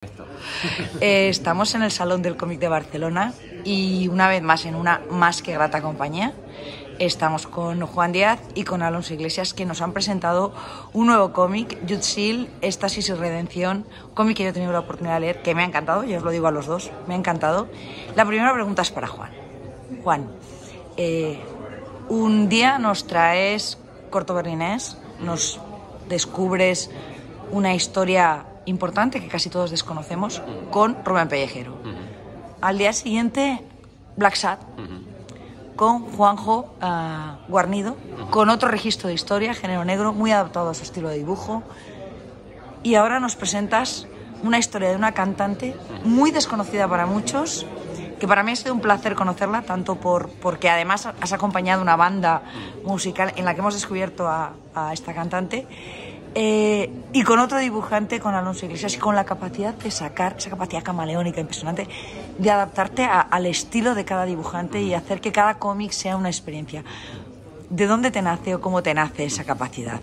Esto. Estamos en el Salón del Cómic de Barcelona y una vez más en una más que grata compañía. Estamos con Juan Díaz y con Alonso Iglesias, que nos han presentado un nuevo cómic, Yutzil, Éxtasis y Redención, cómic que yo he tenido la oportunidad de leer, que me ha encantado, yo os lo digo a los dos, me ha encantado. La primera pregunta es para Juan. Juan, un día nos traes Corto Berlinés, nos descubres una historia importante que casi todos desconocemos con Rubén Pellejero. Al día siguiente, Black Sad, con Juanjo Guarnido, con otro registro de historia, género negro, muy adaptado a su estilo de dibujo. Y ahora nos presentas una historia de una cantante muy desconocida para muchos, que para mí ha sido un placer conocerla, tanto porque además has acompañado una banda musical en la que hemos descubierto a esta cantante, y con otro dibujante, con Alonso Iglesias, y con la capacidad de sacar, esa capacidad camaleónica impresionante, de adaptarte al estilo de cada dibujante y hacer que cada cómic sea una experiencia. ¿De dónde te nace o cómo te nace esa capacidad?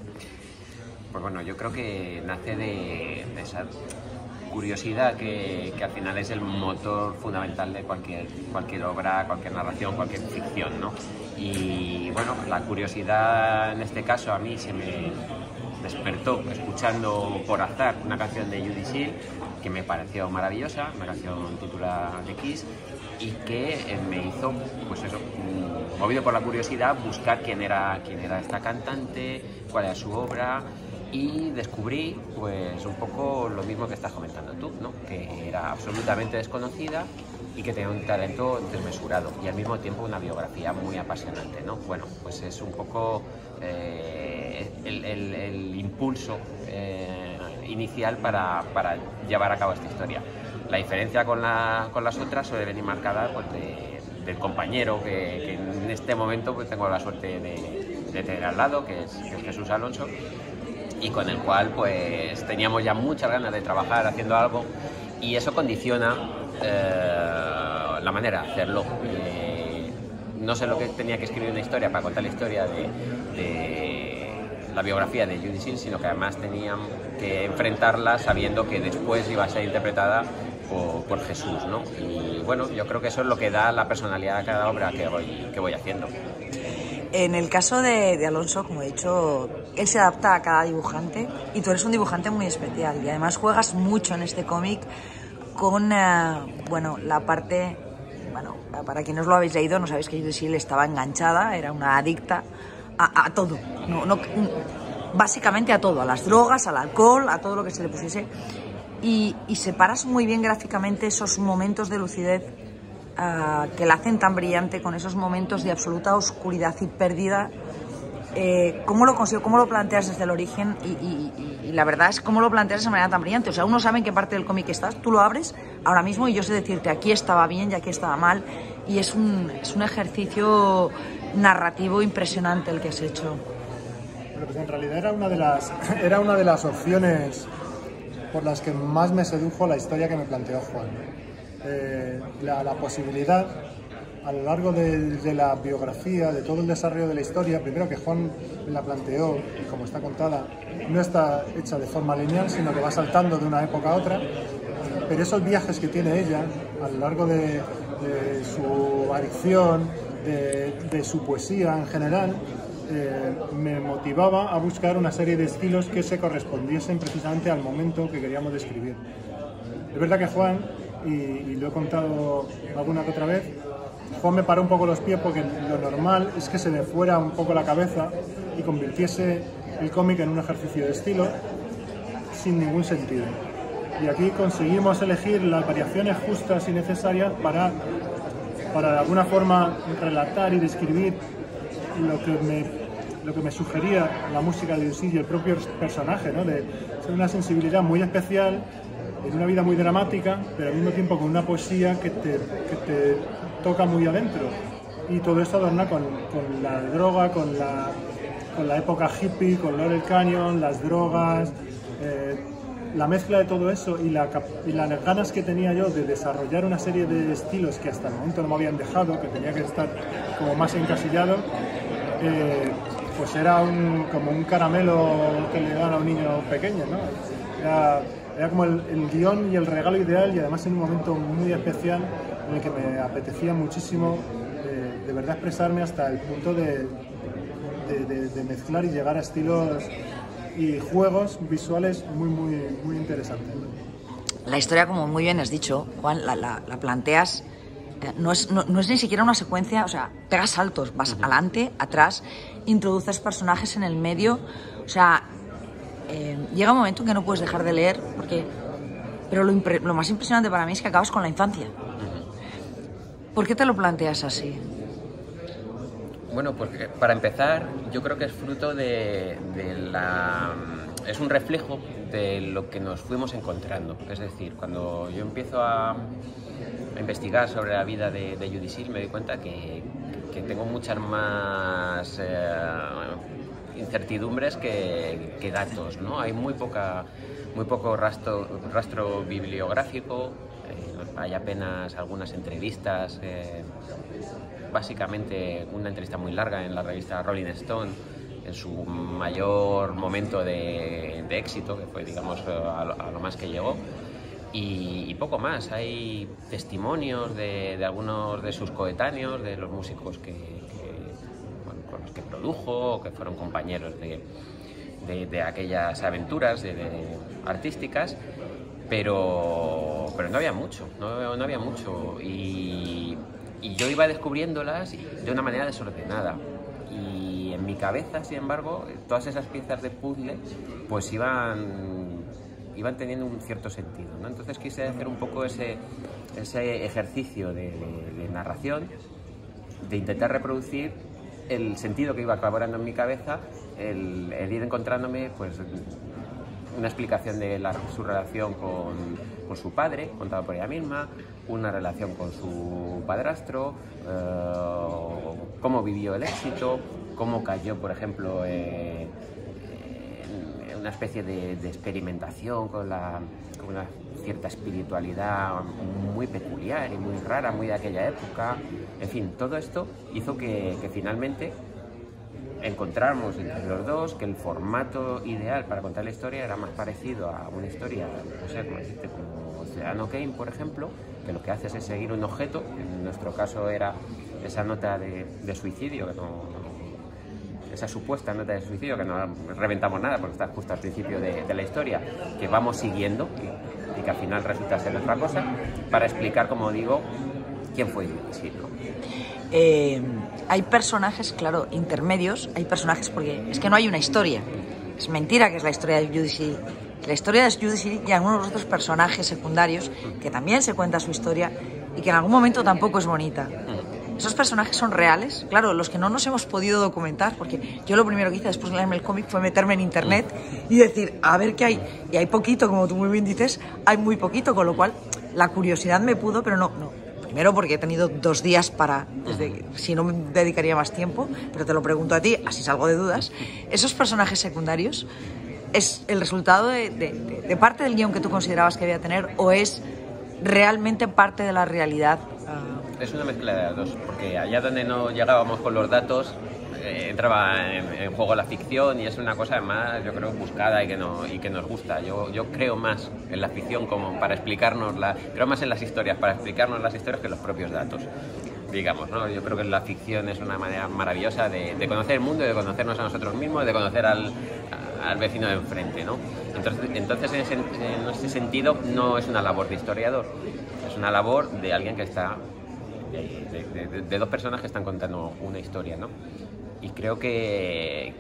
Pues bueno, yo creo que nace de esa curiosidad que al final es el motor fundamental de cualquier obra, cualquier narración, cualquier ficción, ¿no? Y bueno, la curiosidad en este caso a mí se me despertó escuchando por azar una canción de Yutzil que me pareció maravillosa, una canción titulada The Kiss, y que me hizo, pues eso, movido por la curiosidad, buscar quién era esta cantante, cuál era su obra, y descubrí pues un poco lo mismo que estás comentando tú, ¿no? Que era absolutamente desconocida y que tenía un talento desmesurado y al mismo tiempo una biografía muy apasionante, ¿no? Bueno, pues es un poco el impulso inicial para llevar a cabo esta historia. La diferencia con las otras suele venir marcada pues, del compañero que en este momento pues, tengo la suerte de tener al lado, que es Jesús Alonso, y con el cual pues teníamos ya muchas ganas de trabajar haciendo algo, y eso condiciona la manera de hacerlo. No sé lo que tenía que escribir una historia para contar la historia de la biografía de Yutzil, sino que además tenían que enfrentarla sabiendo que después iba a ser interpretada por Jesús, ¿no? Y bueno, yo creo que eso es lo que da la personalidad a cada obra que voy haciendo. En el caso de Alonso, como he dicho, él se adapta a cada dibujante y tú eres un dibujante muy especial y además juegas mucho en este cómic con, bueno, la parte, bueno, para quienes lo habéis leído, no sabéis que Yutzil estaba enganchada, era una adicta a todo, básicamente a todo, a las drogas, al alcohol, a todo lo que se le pusiese, y separas muy bien gráficamente esos momentos de lucidez que la hacen tan brillante con esos momentos de absoluta oscuridad y pérdida. ¿Cómo lo consigo? ¿Cómo lo planteas desde el origen? Y la verdad es cómo lo planteas de esa manera tan brillante. O sea, uno sabe en qué parte del cómic estás, tú lo abres ahora mismo y yo sé decirte aquí estaba bien y aquí estaba mal, y es un ejercicio narrativo impresionante el que has hecho. Bueno, pues en realidad era una de las opciones por las que más me sedujo la historia que me planteó Juan. La posibilidad, a lo largo de la biografía, de todo el desarrollo de la historia, primero que Juan me la planteó, y como está contada, no está hecha de forma lineal, sino que va saltando de una época a otra, pero esos viajes que tiene ella, a lo largo de su adicción, de su poesía en general, me motivaba a buscar una serie de estilos que se correspondiesen precisamente al momento que queríamos describir. Es verdad que Juan, y lo he contado alguna que otra vez, Juan me paró un poco los pies porque lo normal es que se me fuera un poco la cabeza y convirtiese el cómic en un ejercicio de estilo sin ningún sentido. Y aquí conseguimos elegir las variaciones justas y necesarias para de alguna forma relatar y describir lo que me sugería la música de Yutzil y el propio personaje, ¿no? De ser una sensibilidad muy especial, en una vida muy dramática, pero al mismo tiempo con una poesía que te toca muy adentro. Y todo esto adorna con la droga, con la época hippie, con Laurel Canyon, las drogas, la mezcla de todo eso y las ganas que tenía yo de desarrollar una serie de estilos que hasta el momento no me habían dejado, que tenía que estar como más encasillado, pues era como un caramelo que le dan a un niño pequeño, ¿no? era como el guión y el regalo ideal, y además en un momento muy especial en el que me apetecía muchísimo de verdad expresarme hasta el punto de mezclar y llegar a estilos y juegos visuales muy interesantes. La historia, como muy bien has dicho, Juan, la planteas, no es ni siquiera una secuencia, o sea, pegas saltos, vas adelante, atrás, introduces personajes en el medio, o sea, llega un momento en que no puedes dejar de leer, pero lo más impresionante para mí es que acabas con la infancia. ¿Por qué te lo planteas así? Bueno, pues para empezar, yo creo que es fruto es un reflejo de lo que nos fuimos encontrando. Es decir, cuando yo empiezo a investigar sobre la vida de Judy Seal, me doy cuenta que tengo muchas más incertidumbres que datos, ¿no? Hay muy poco rastro bibliográfico, hay apenas algunas entrevistas, básicamente una entrevista muy larga en la revista Rolling Stone, en su mayor momento de éxito, que fue, digamos, a lo más que llegó, y poco más. Hay testimonios de algunos de sus coetáneos, de los músicos con los que produjo, o que fueron compañeros de aquellas aventuras artísticas, pero no había mucho, no había mucho, y yo iba descubriéndolas de una manera desordenada. Y en mi cabeza, sin embargo, todas esas piezas de puzzle pues iban teniendo un cierto sentido, ¿no? Entonces quise hacer un poco ese ejercicio de narración, de intentar reproducir el sentido que iba elaborando en mi cabeza, el ir encontrándome pues una explicación de su relación con su padre, contada por ella misma, una relación con su padrastro, cómo vivió el éxito, cómo cayó, por ejemplo, en una especie de experimentación con una cierta espiritualidad muy peculiar y muy rara, muy de aquella época. En fin, todo esto hizo que finalmente encontramos entre los dos que el formato ideal para contar la historia era más parecido a una historia, no sé cómo decirte, como Ciudadano Kane, por ejemplo, que lo que haces es seguir un objeto. En nuestro caso era esa nota de suicidio, esa supuesta nota de suicidio, que no reventamos nada porque está justo al principio de la historia, que vamos siguiendo y que al final resulta ser otra cosa, para explicar, como digo, quién fue Judy Seal, ¿no? Hay personajes, claro, intermedios, hay personajes porque es que no hay una historia. Es mentira que es la historia de Judy Seal. La historia de Judy Seal y algunos otros personajes secundarios que también se cuenta su historia y que en algún momento tampoco es bonita. Esos personajes son reales, claro, los que no nos hemos podido documentar, porque yo lo primero que hice después de leerme el cómic fue meterme en internet y decir, a ver qué hay. Y hay poquito, como tú muy bien dices, hay muy poquito, con lo cual la curiosidad me pudo, pero no. Primero porque he tenido 2 días si no me dedicaría más tiempo, pero te lo pregunto a ti, así salgo de dudas. Esos personajes secundarios, ¿es el resultado de parte del guión que tú considerabas que debía tener o es realmente parte de la realidad? Es una mezcla de las dos, porque allá donde no llegábamos con los datos, entraba en juego la ficción, y es una cosa además, yo creo, buscada y que nos gusta. Yo creo más en la ficción como para creo más en las historias para explicarnos las historias que los propios datos, digamos, ¿no? Yo creo que la ficción es una manera maravillosa de conocer el mundo, de conocernos a nosotros mismos, de conocer al vecino de enfrente, ¿no? Entonces en ese sentido no es una labor de historiador, es una labor de alguien que está de 2 personas que están contando una historia, ¿no? Y creo que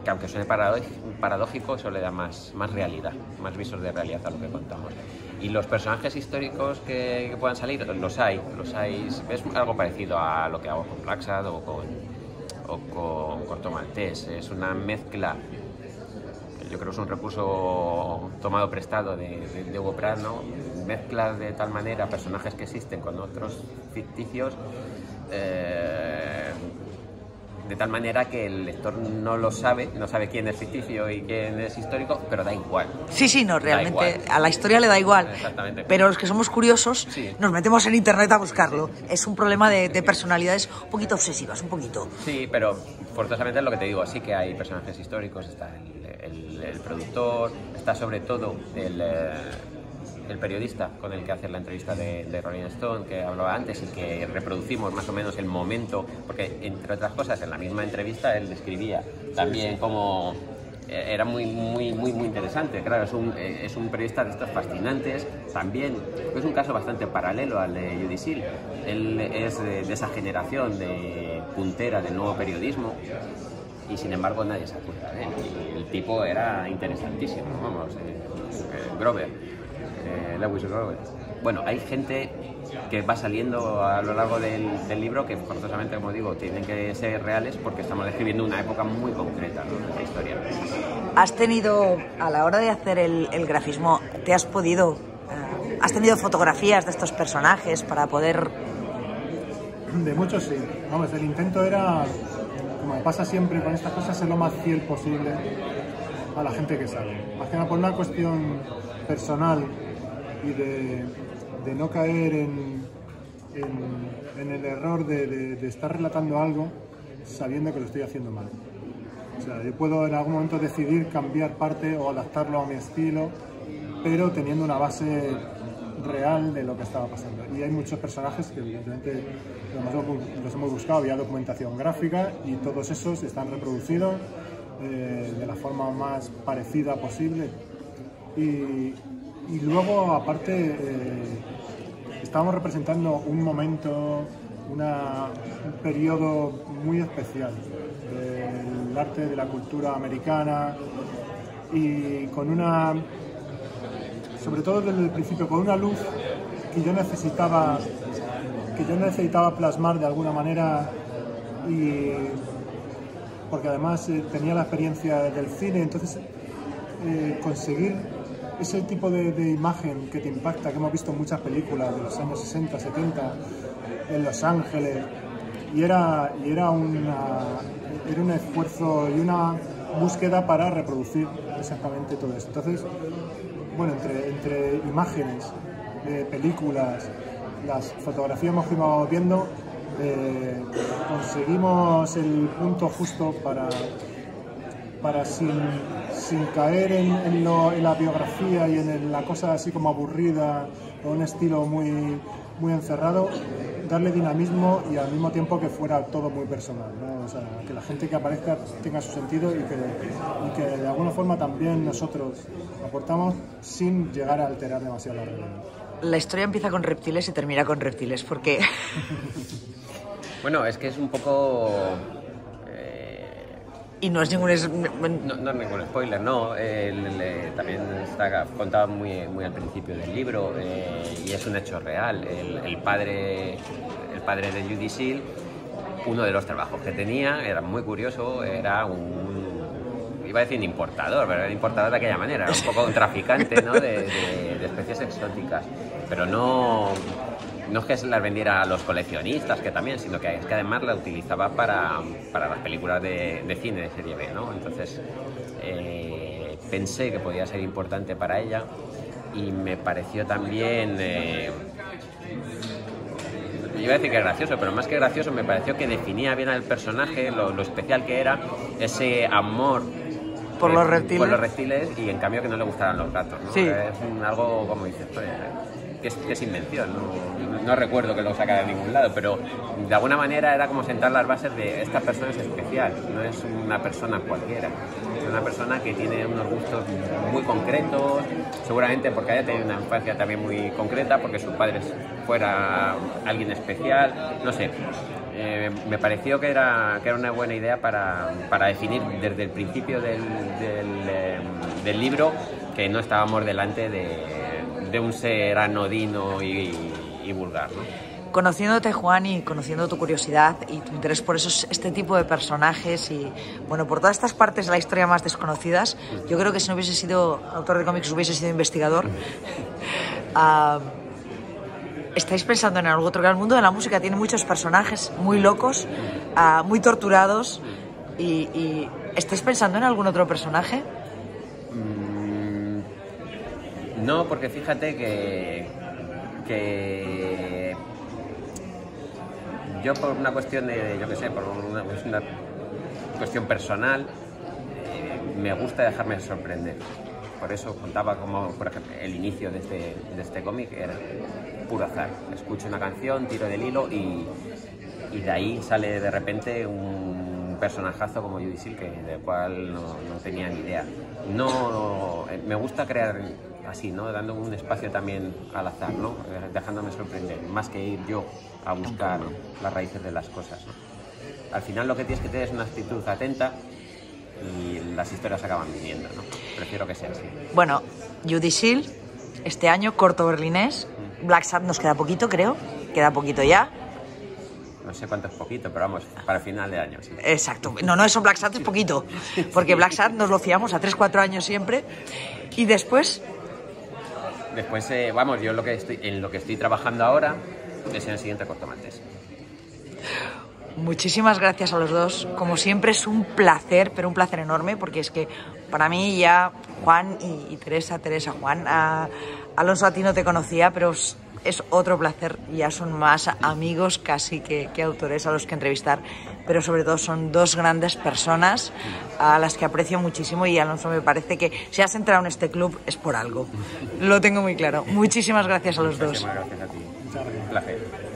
aunque suene paradójico, eso le da más realidad, más visos de realidad a lo que contamos. Y los personajes históricos que puedan salir, los hay. Es algo parecido a lo que hago con Blacksad o con Corto Maltese. Es una mezcla, yo creo que es un recurso tomado prestado de Hugo Pratt, ¿no? Mezclas de tal manera personajes que existen con otros ficticios, de tal manera que el lector no lo sabe, no sabe quién es ficticio y quién es histórico, pero da igual. Sí, no, realmente a la historia le da igual. Exactamente. Pero los que somos curiosos sí. nos metemos en internet a buscarlo. Sí. Es un problema de personalidades un poquito obsesivas, un poquito. Sí, pero forzosamente es lo que te digo, sí que hay personajes históricos, está el productor, está sobre todo el periodista con el que hace la entrevista de Rolling Stone, que hablaba antes, y que reproducimos más o menos el momento, porque entre otras cosas en la misma entrevista él describía también cómo era muy interesante. Claro, es un periodista de estos fascinantes, también es un caso bastante paralelo al de Judith Seal. Él es de esa generación de puntera del nuevo periodismo y sin embargo nadie se acuerda de él. El tipo era interesantísimo, vamos, Grover. Lewis Grover. Bueno, hay gente que va saliendo a lo largo del libro que forzosamente, como digo, tienen que ser reales porque estamos describiendo una época muy concreta, ¿no?, de la historia. ¿Has tenido, a la hora de hacer el grafismo, has tenido fotografías de estos personajes para poder...? De muchos sí. Vamos, el intento era, como me pasa siempre con estas cosas, ser lo más fiel posible a la gente que sabe. Más que nada por una cuestión personal y de no caer en el error de estar relatando algo sabiendo que lo estoy haciendo mal. O sea, yo puedo en algún momento decidir cambiar parte o adaptarlo a mi estilo, pero teniendo una base real de lo que estaba pasando. Y hay muchos personajes que evidentemente los hemos buscado vía documentación gráfica y todos esos están reproducidos de la forma más parecida posible. Y luego, aparte, estábamos representando un momento, un periodo muy especial del arte, de la cultura americana, y con una, sobre todo desde el principio, con una luz que yo necesitaba plasmar de alguna manera, y porque además tenía la experiencia del cine, entonces conseguir ese tipo de imagen que te impacta, que hemos visto en muchas películas de los años 60, 70, en Los Ángeles, y era un esfuerzo y una búsqueda para reproducir exactamente todo eso. Entonces, bueno, entre imágenes, películas, las fotografías que hemos viendo, conseguimos el punto justo para sin caer en la biografía y en la cosa así como aburrida o un estilo muy encerrado, darle dinamismo y al mismo tiempo que fuera todo muy personal, ¿no? O sea, que la gente que aparezca tenga su sentido y que de alguna forma también nosotros aportamos sin llegar a alterar demasiado la realidad. La historia empieza con reptiles y termina con reptiles, ¿por qué? Bueno, es que es un poco... Y no es ningún... No es ningún spoiler, no. También está contado muy al principio del libro, y es un hecho real. El padre de Judith Seal, uno de los trabajos que tenía, era muy curioso, era iba a decir importador, pero era importador de aquella manera, era un poco un traficante, ¿no?, de especies exóticas. Pero no es que se las vendiera a los coleccionistas, que también, sino que es que además la utilizaba para las películas de cine de serie B, ¿no? Entonces pensé que podía ser importante para ella y me pareció también... iba a decir que gracioso, pero más que gracioso me pareció que definía bien al personaje, lo especial que era, ese amor por los reptiles y en cambio que no le gustaran los gatos, ¿no? Sí. Es algo, como dices, que es invención, no recuerdo que lo sacara de ningún lado, pero de alguna manera era como sentar las bases de esta persona es especial, no es una persona cualquiera, es una persona que tiene unos gustos muy concretos, seguramente porque haya tenido una infancia también muy concreta, porque su padre fuera alguien especial, no sé. Me pareció que era una buena idea para definir desde el principio del libro que no estábamos delante de un ser anodino y vulgar, ¿no? Conociéndote, Juan, y conociendo tu curiosidad y tu interés por este tipo de personajes y, bueno, por todas estas partes de la historia más desconocidas, yo creo que si no hubiese sido autor de cómics, hubiese sido investigador. ¿estáis pensando en algo otro? Que el mundo de la música tiene muchos personajes muy locos, muy torturados, y ¿estáis pensando en algún otro personaje? No, porque fíjate que yo por una cuestión de, yo qué sé, por una cuestión personal, me gusta dejarme sorprender. Por eso contaba como, por ejemplo, el inicio de este cómic era puro azar. Escucho una canción, tiro del hilo y de ahí sale de repente un personajazo como Judy Seal, del cual no tenía ni idea. Me gusta crear así, ¿no? Dando un espacio también al azar, ¿no? Dejándome sorprender, más que ir yo a buscar las raíces de las cosas, ¿no? Al final lo que tienes que tener es una actitud atenta y las historias acaban viniendo, ¿no? Prefiero que sea así. Bueno, Judy Seal, este año, corto berlinés. Black Sabbath nos queda poquito, creo. Queda poquito ya. No sé cuánto es poquito, pero vamos, para final de año, sí. Exacto. No, eso Black Sabbath es poquito. Porque Black Sabbath nos lo fiamos a 3-4 años siempre. Y después... Después, vamos, yo en lo que estoy trabajando ahora es en el siguiente cortometraje. Muchísimas gracias a los dos. Como siempre es un placer, pero un placer enorme, porque es que para mí ya Juan y Teresa, Juan, Alonso a ti no te conocía, pero es otro placer. Ya son más amigos casi que autores a los que entrevistar, pero sobre todo son dos grandes personas a las que aprecio muchísimo, y Alonso, me parece que si has entrado en este club es por algo. Lo tengo muy claro. Muchísimas gracias a los dos. Muchísimas gracias a ti. Un placer.